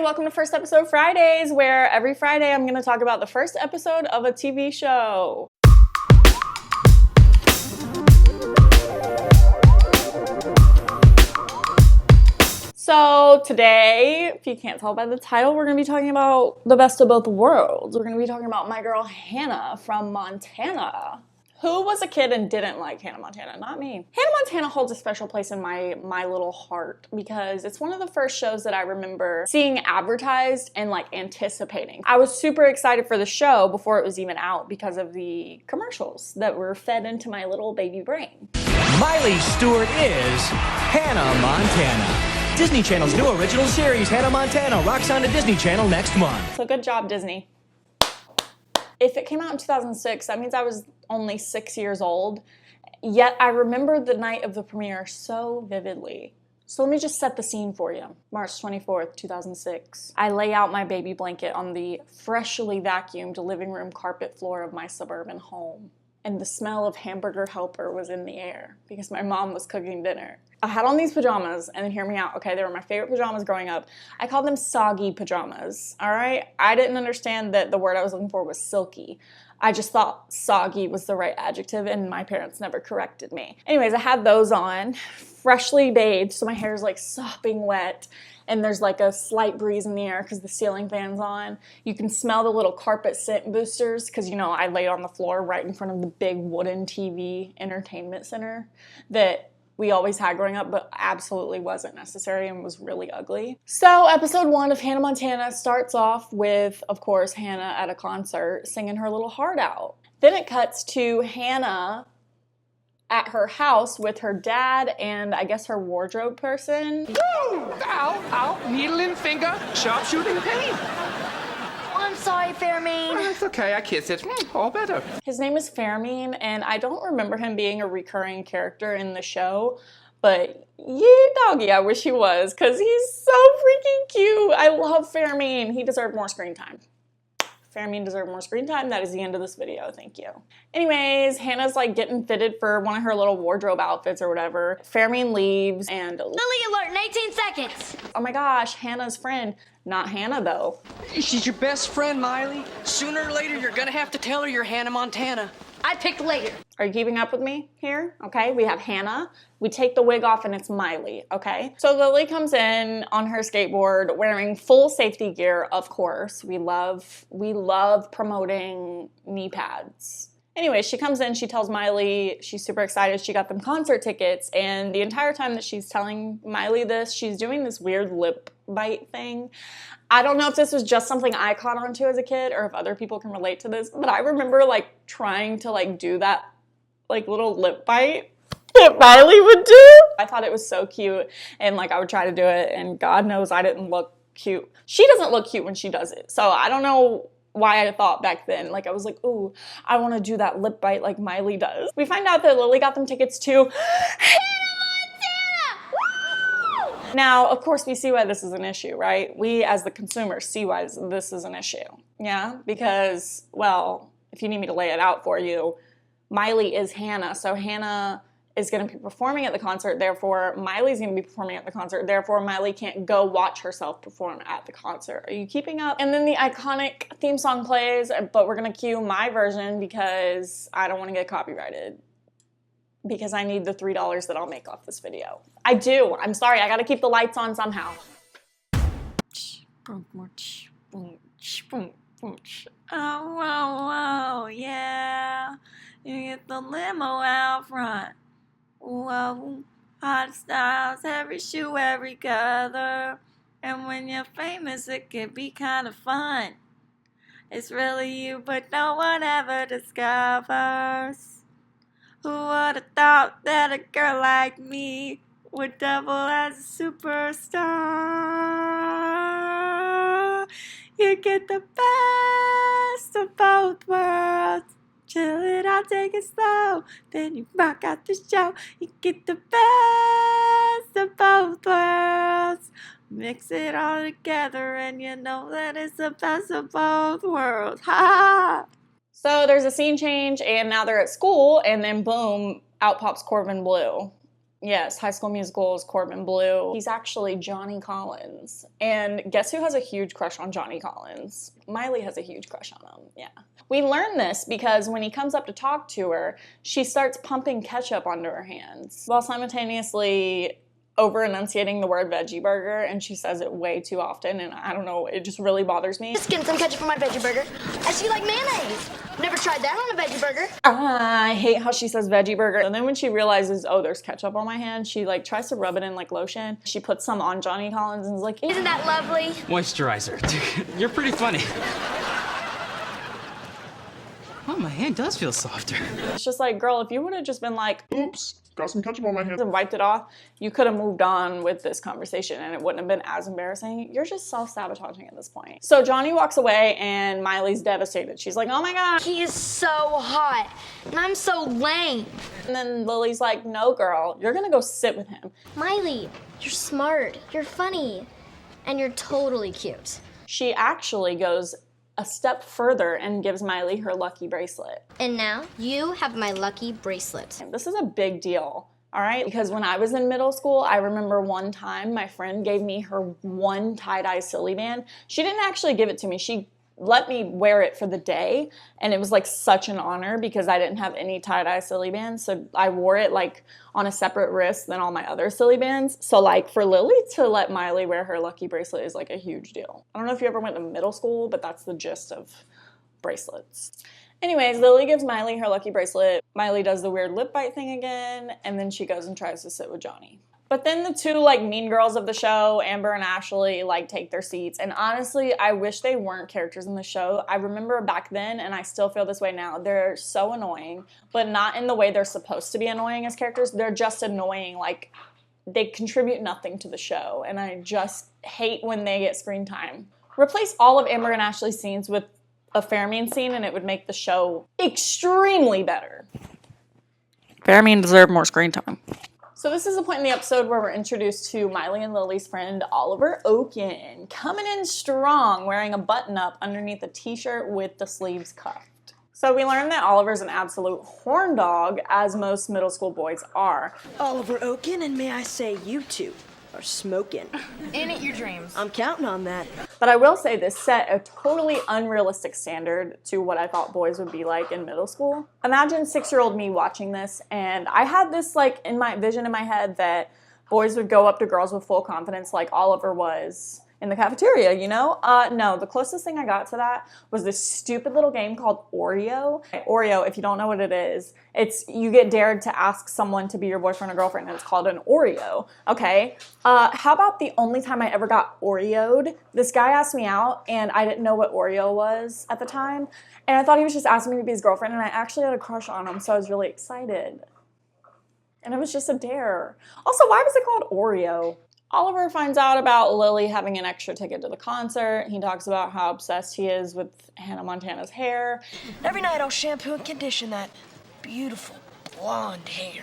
Hi, welcome to First Episode Fridays, where every Friday I'm going to talk about the first episode of a TV show. So today, if you can't tell by the title, we're going to be talking about the best of both worlds. We're going to be talking about my girl Hannah from Montana. Who was a kid and didn't like Hannah Montana? Not me. Hannah Montana holds a special place in my little heart because it's one of the first shows that I remember seeing advertised and like anticipating. I was super excited for the show before it was even out because of the commercials that were fed into my little baby brain. Miley Stewart is Hannah Montana. Disney Channel's new original series, Hannah Montana, rocks on to Disney Channel next month. So good job, Disney. If it came out in 2006, that means I was only 6 years old, yet I remember the night of the premiere so vividly. So let me just set the scene for you. March 24th, 2006. I lay out my baby blanket on the freshly vacuumed living room carpet floor of my suburban home, and the smell of Hamburger Helper was in the air because my mom was cooking dinner. I had on these pajamas, and then hear me out, okay? They were my favorite pajamas growing up. I called them soggy pajamas, all right? I didn't understand that the word I was looking for was silky. I just thought soggy was the right adjective, and my parents never corrected me. Anyways, I had those on, freshly bathed, so my hair's like sopping wet, and there's like a slight breeze in the air because the ceiling fan's on. You can smell the little carpet scent boosters because, you know, I laid on the floor right in front of the big wooden TV entertainment center that we always had growing up, but absolutely wasn't necessary and was really ugly. So episode 1 of Hannah Montana starts off with, of course, Hannah at a concert singing her little heart out. Then it cuts to Hannah at her house with her dad and I guess her wardrobe person. Woo! Ow, ow, needle and finger, sharpshooting pain. I'm sorry, Fairmane. Oh, it's okay, I kiss it. All better. His name is Fairmane, and I don't remember him being a recurring character in the show, but yeah, doggy, I wish he was, because he's so freaking cute. I love Fairmane. He deserved more screen time. Fairmane deserved more screen time. That is the end of this video. Thank you. Anyways, Hannah's like getting fitted for one of her little wardrobe outfits or whatever. Fairmane leaves and Lily alert in 18 seconds. oh my gosh, Hannah's friend. Not Hannah though. She's your best friend, Miley. Sooner or later, you're gonna have to tell her you're Hannah Montana. I picked later. Are you keeping up with me here? Okay, we have Hannah. We take the wig off and it's Miley, okay? So Lily comes in on her skateboard wearing full safety gear, of course. We love promoting knee pads. Anyway, she comes in, she tells Miley she's super excited, she got them concert tickets, and the entire time that she's telling Miley this, she's doing this weird lip bite thing. I don't know if this was just something I caught on to as a kid or if other people can relate to this, but I remember like trying to like do that like little lip bite that Miley would do. I thought it was so cute and like I would try to do it and God knows I didn't look cute. She doesn't look cute when she does it, so I don't know why I thought back then. Like I was like, ooh, I want to do that lip bite like Miley does. We find out that Lily got them tickets to Hannah Montana! Woo! Now, of course, we see why this is an issue, right? We as the consumers see why this is an issue. Yeah, because, well, if you need me to lay it out for you, Miley is Hannah, so Hannah is going to be performing at the concert, therefore Miley's going to be performing at the concert, therefore Miley can't go watch herself perform at the concert. Are you keeping up? And then the iconic theme song plays, but we're going to cue my version because I don't want to get copyrighted. Because I need the $3 that I'll make off this video. I do. I'm sorry. I got to keep the lights on somehow. Oh, yeah. You get the limo out front. Whoa, hot styles, every shoe, every color. And when you're famous, it can be kind of fun. It's really you, but no one ever discovers. Who would have thought that a girl like me would double as a superstar? You get the best of both worlds. Chill it out, take it slow, then you rock out the show. You get the best of both worlds. Mix it all together and you know that it's the best of both worlds. Ha ha! So there's a scene change and now they're at school and then boom, out pops Corbin Bleu. Yes, High School Musical's Corbin Bleu. He's actually Johnny Collins. And guess who has a huge crush on Johnny Collins? Miley has a huge crush on him, yeah. We learn this because when he comes up to talk to her, she starts pumping ketchup onto her hands while simultaneously over-enunciating the word veggie burger, and she says it way too often, and I don't know, it just really bothers me. Just getting some ketchup for my veggie burger. I see like mayonnaise. Never tried that on a veggie burger. I hate how she says veggie burger. And then when she realizes, oh, there's ketchup on my hand, she like tries to rub it in like lotion. She puts some on Johnny Collins and is like, Isn't that lovely? Moisturizer. You're pretty funny. Oh, my hand does feel softer. it's just like, girl, if you would have just been like, Oops, got some ketchup on my hands. and wiped it off, you could have moved on with this conversation and it wouldn't have been as embarrassing. You're just self-sabotaging at this point. So Johnny walks away and Miley's devastated. She's like, oh my God. He is so hot, and I'm so lame. And then Lily's like, no, girl, you're gonna go sit with him. Miley, you're smart, you're funny, and you're totally cute. She actually goes a step further and gives Miley her lucky bracelet. And now you have my lucky bracelet. This is a big deal, all right? Because when I was in middle school, I remember one time my friend gave me her one tie-dye silly band. She didn't actually give it to me. She let me wear it for the day, and it was like such an honor because I didn't have any tie-dye silly bands, so I wore it like on a separate wrist than all my other silly bands. So like for Lily to let Miley wear her lucky bracelet is like a huge deal. I don't know if you ever went to middle school, but that's the gist of bracelets. Anyways, Lily gives Miley her lucky bracelet. Miley does the weird lip bite thing again, and then she goes and tries to sit with Johnny. But then the two like mean girls of the show, Amber and Ashley, like take their seats. And honestly, I wish they weren't characters in the show. I remember back then, and I still feel this way now, they're so annoying, but not in the way they're supposed to be annoying as characters. They're just annoying, like they contribute nothing to the show. And I just hate when they get screen time. Replace all of Amber and Ashley's scenes with a Farameen scene and it would make the show extremely better. Farameen deserved more screen time. So this is a point in the episode where we're introduced to Miley and Lily's friend Oliver Oaken, coming in strong, wearing a button-up underneath a t-shirt with the sleeves cuffed. So we learn that Oliver's an absolute horn dog, as most middle school boys are. Oliver Oaken, and may I say you two are smoking. In it your dreams. I'm counting on that. But I will say this set a totally unrealistic standard to what I thought boys would be like in middle school. Imagine 6-year-old me watching this, and I had this like in my vision in my head that boys would go up to girls with full confidence like Oliver was in the cafeteria, you know? No, the closest thing I got to that was this stupid little game called Oreo. Oreo, if you don't know what it is, it's you get dared to ask someone to be your boyfriend or girlfriend, and it's called an Oreo, okay? How about the only time I ever got Oreo'd? This guy asked me out, and I didn't know what Oreo was at the time, and I thought he was just asking me to be his girlfriend, and I actually had a crush on him, so I was really excited. And it was just a dare. Also, why was it called Oreo? Oliver finds out about Lily having an extra ticket to the concert. He talks about how obsessed he is with Hannah Montana's hair. Every night I'll shampoo and condition that beautiful blonde hair.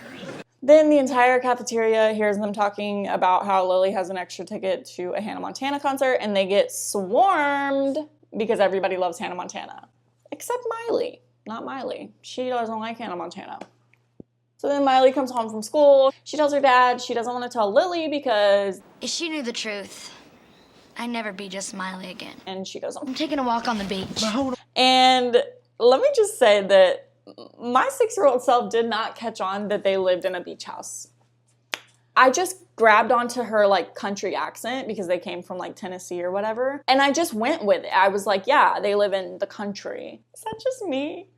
Then the entire cafeteria hears them talking about how Lily has an extra ticket to a Hannah Montana concert, and they get swarmed because everybody loves Hannah Montana. Except Miley. Not Miley. She doesn't like Hannah Montana. So then Miley comes home from school. She tells her dad she doesn't want to tell Lily because... If she knew the truth, I'd never be just Miley again. And she goes home. I'm taking a walk on the beach. And let me just say that my 6-year-old self did not catch on that they lived in a beach house. I just grabbed onto her like country accent because they came from like Tennessee or whatever. And I just went with it. I was like, yeah, they live in the country. Is that just me?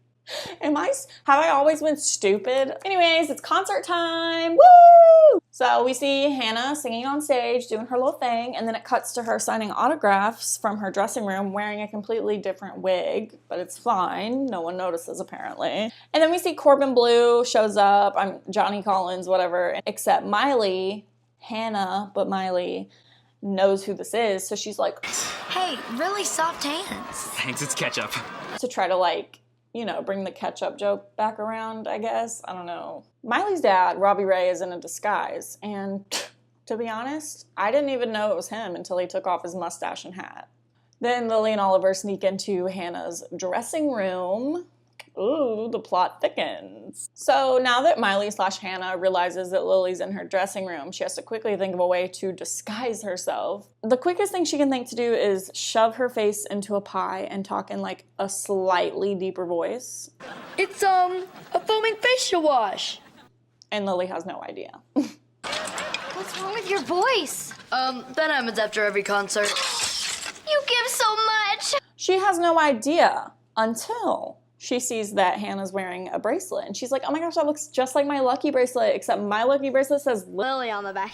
Have I always been stupid? Anyways, it's concert time. Woo! So we see Hannah singing on stage, doing her little thing, and then it cuts to her signing autographs from her dressing room wearing a completely different wig, but it's fine. No one notices apparently. And then we see Corbin Bleu shows up. I'm Johnny Collins, whatever, except Miley, Hannah, but Miley knows who this is, so she's like, Hey, really soft hands. Thanks, it's ketchup. to try to like, you know, bring the ketchup joke back around, I guess. I don't know. Miley's dad, Robbie Ray, is in a disguise. And to be honest, I didn't even know it was him until he took off his mustache and hat. Then Lily and Oliver sneak into Hannah's dressing room. Ooh, the plot thickens. So now that Miley/Hannah realizes that Lily's in her dressing room, she has to quickly think of a way to disguise herself. The quickest thing she can think to do is shove her face into a pie and talk in like a slightly deeper voice. It's, a foaming facial wash. And Lily has no idea. What's wrong with your voice? That happens after every concert. You give so much. She has no idea until she sees that Hannah's wearing a bracelet. And she's like, oh my gosh, that looks just like my Lucky bracelet, except my Lucky bracelet says Lily on the back.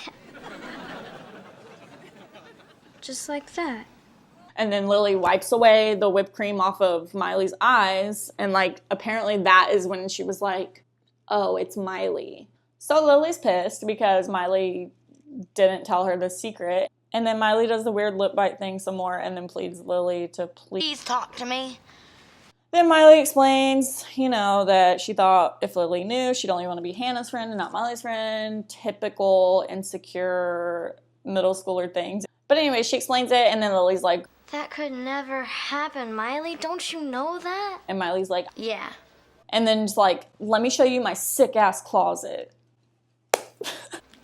Just like that. And then Lily wipes away the whipped cream off of Miley's eyes. And like, apparently that is when she was like, oh, it's Miley. So Lily's pissed because Miley didn't tell her the secret. And then Miley does the weird lip bite thing some more and then pleads Lily to Please talk to me. Then Miley explains, you know, that she thought if Lily knew, she'd only want to be Hannah's friend and not Miley's friend. Typical insecure middle schooler things. But anyway, she explains it, and then Lily's like, That could never happen, Miley. Don't you know that? and Miley's like, Yeah. and then just like, let me show you my sick-ass closet.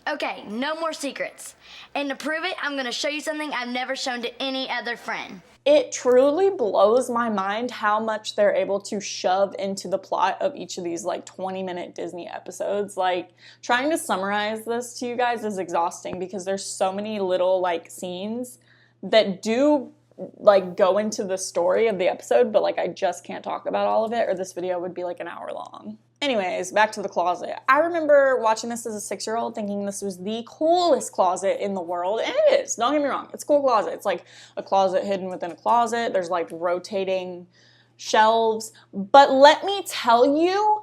Okay, no more secrets. And to prove it, I'm gonna show you something I've never shown to any other friend. It truly blows my mind how much they're able to shove into the plot of each of these like 20-minute Disney episodes. Like, trying to summarize this to you guys is exhausting because there's so many little like scenes that do like go into the story of the episode, but like I just can't talk about all of it or this video would be like an hour long. Anyways, back to the closet. I remember watching this as a 6-year-old thinking this was the coolest closet in the world, and it is. Don't get me wrong, it's a cool closet. It's like a closet hidden within a closet. There's like rotating shelves. But let me tell you,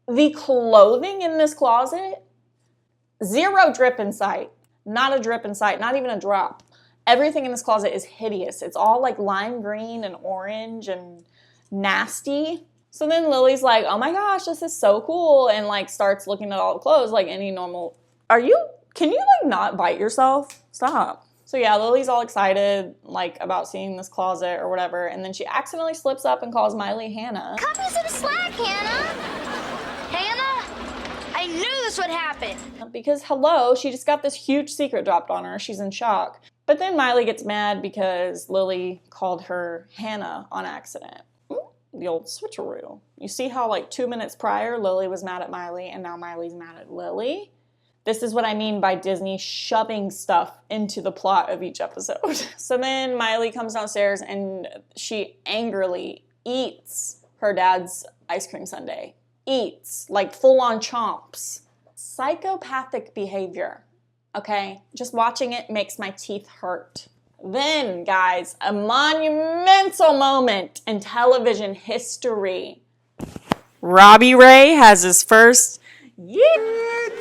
the clothing in this closet, zero drip in sight. Not a drip in sight, not even a drop. Everything in this closet is hideous. It's all like lime green and orange and nasty. So then Lily's like, oh my gosh, this is so cool, and like starts looking at all the clothes like any normal. Can you like not bite yourself? Stop. So yeah, Lily's all excited like about seeing this closet or whatever, and then she accidentally slips up and calls Miley Hannah. Cut me some slack, Hannah. Hannah, I knew this would happen. Because hello, she just got this huge secret dropped on her. She's in shock. But then Miley gets mad because Lily called her Hannah on accident. The old switcheroo. You see how like 2 minutes prior Lily was mad at Miley and now Miley's mad at Lily? This is what I mean by Disney shoving stuff into the plot of each episode. So then Miley comes downstairs and she angrily eats her dad's ice cream sundae. Eats, like full on chomps. Psychopathic behavior, okay? Just watching it makes my teeth hurt. Then, guys, a monumental moment in television history. Robbie Ray has his first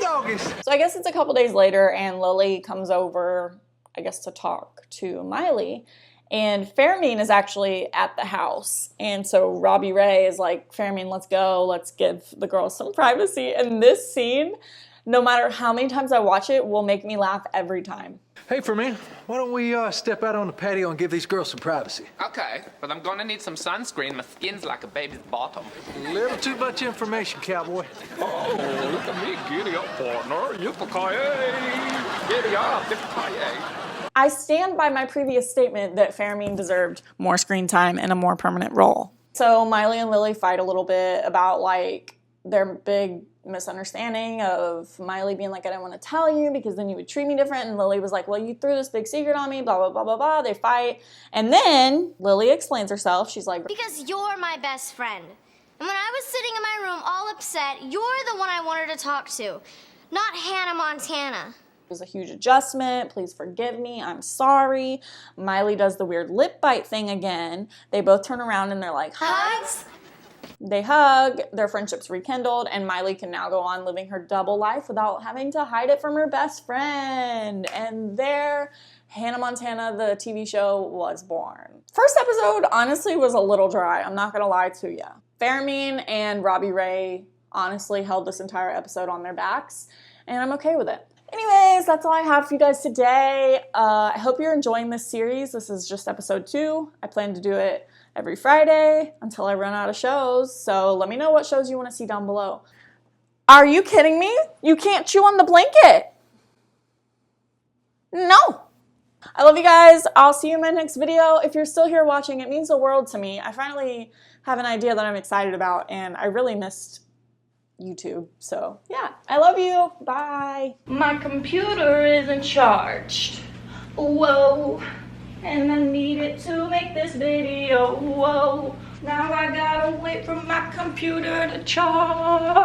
doggies. So I guess it's a couple days later and Lily comes over, I guess, to talk to Miley. And Fermin is actually at the house. And so Robbie Ray is like, Fermin, let's go. Let's give the girls some privacy. And this scene, no matter how many times I watch it, will make me laugh every time. Hey, Fermin, why don't we step out on the patio and give these girls some privacy? Okay, but I'm gonna need some sunscreen. My skin's like a baby's bottom. A little too much information, cowboy. Oh, look at me. Giddy up, partner. Yippee-ki-yay. Giddy up. Yippee-ki-yay. I stand by my previous statement that Fermin deserved more screen time and a more permanent role. So Miley and Lily fight a little bit about like their big misunderstanding of Miley being like, I didn't want to tell you because then you would treat me different. And Lily was like, well, you threw this big secret on me, blah, blah, blah, blah, blah. They fight. And then Lily explains herself. She's like, Because you're my best friend. And when I was sitting in my room all upset, you're the one I wanted to talk to, not Hannah Montana. it was a huge adjustment. Please forgive me. I'm sorry. Miley does the weird lip bite thing again. They both turn around and they're like, Hugs? They hug, their friendship's rekindled, and Miley can now go on living her double life without having to hide it from her best friend. And there, Hannah Montana, the TV show, was born. First episode, honestly, was a little dry. I'm not gonna lie to you. Fermin and Robbie Ray honestly held this entire episode on their backs, and I'm okay with it. Anyways, that's all I have for you guys today. I hope you're enjoying this series. This is just episode 2. I plan to do it every Friday until I run out of shows. So let me know what shows you want to see down below. Are you kidding me? You can't chew on the blanket. No. I love you guys. I'll see you in my next video. If you're still here watching, it means the world to me. I finally have an idea that I'm excited about, and I really missed YouTube. So yeah, I love you. Bye. My computer isn't charged. Whoa. And I need it to make this video. Whoa. Now I gotta wait for my computer to charge.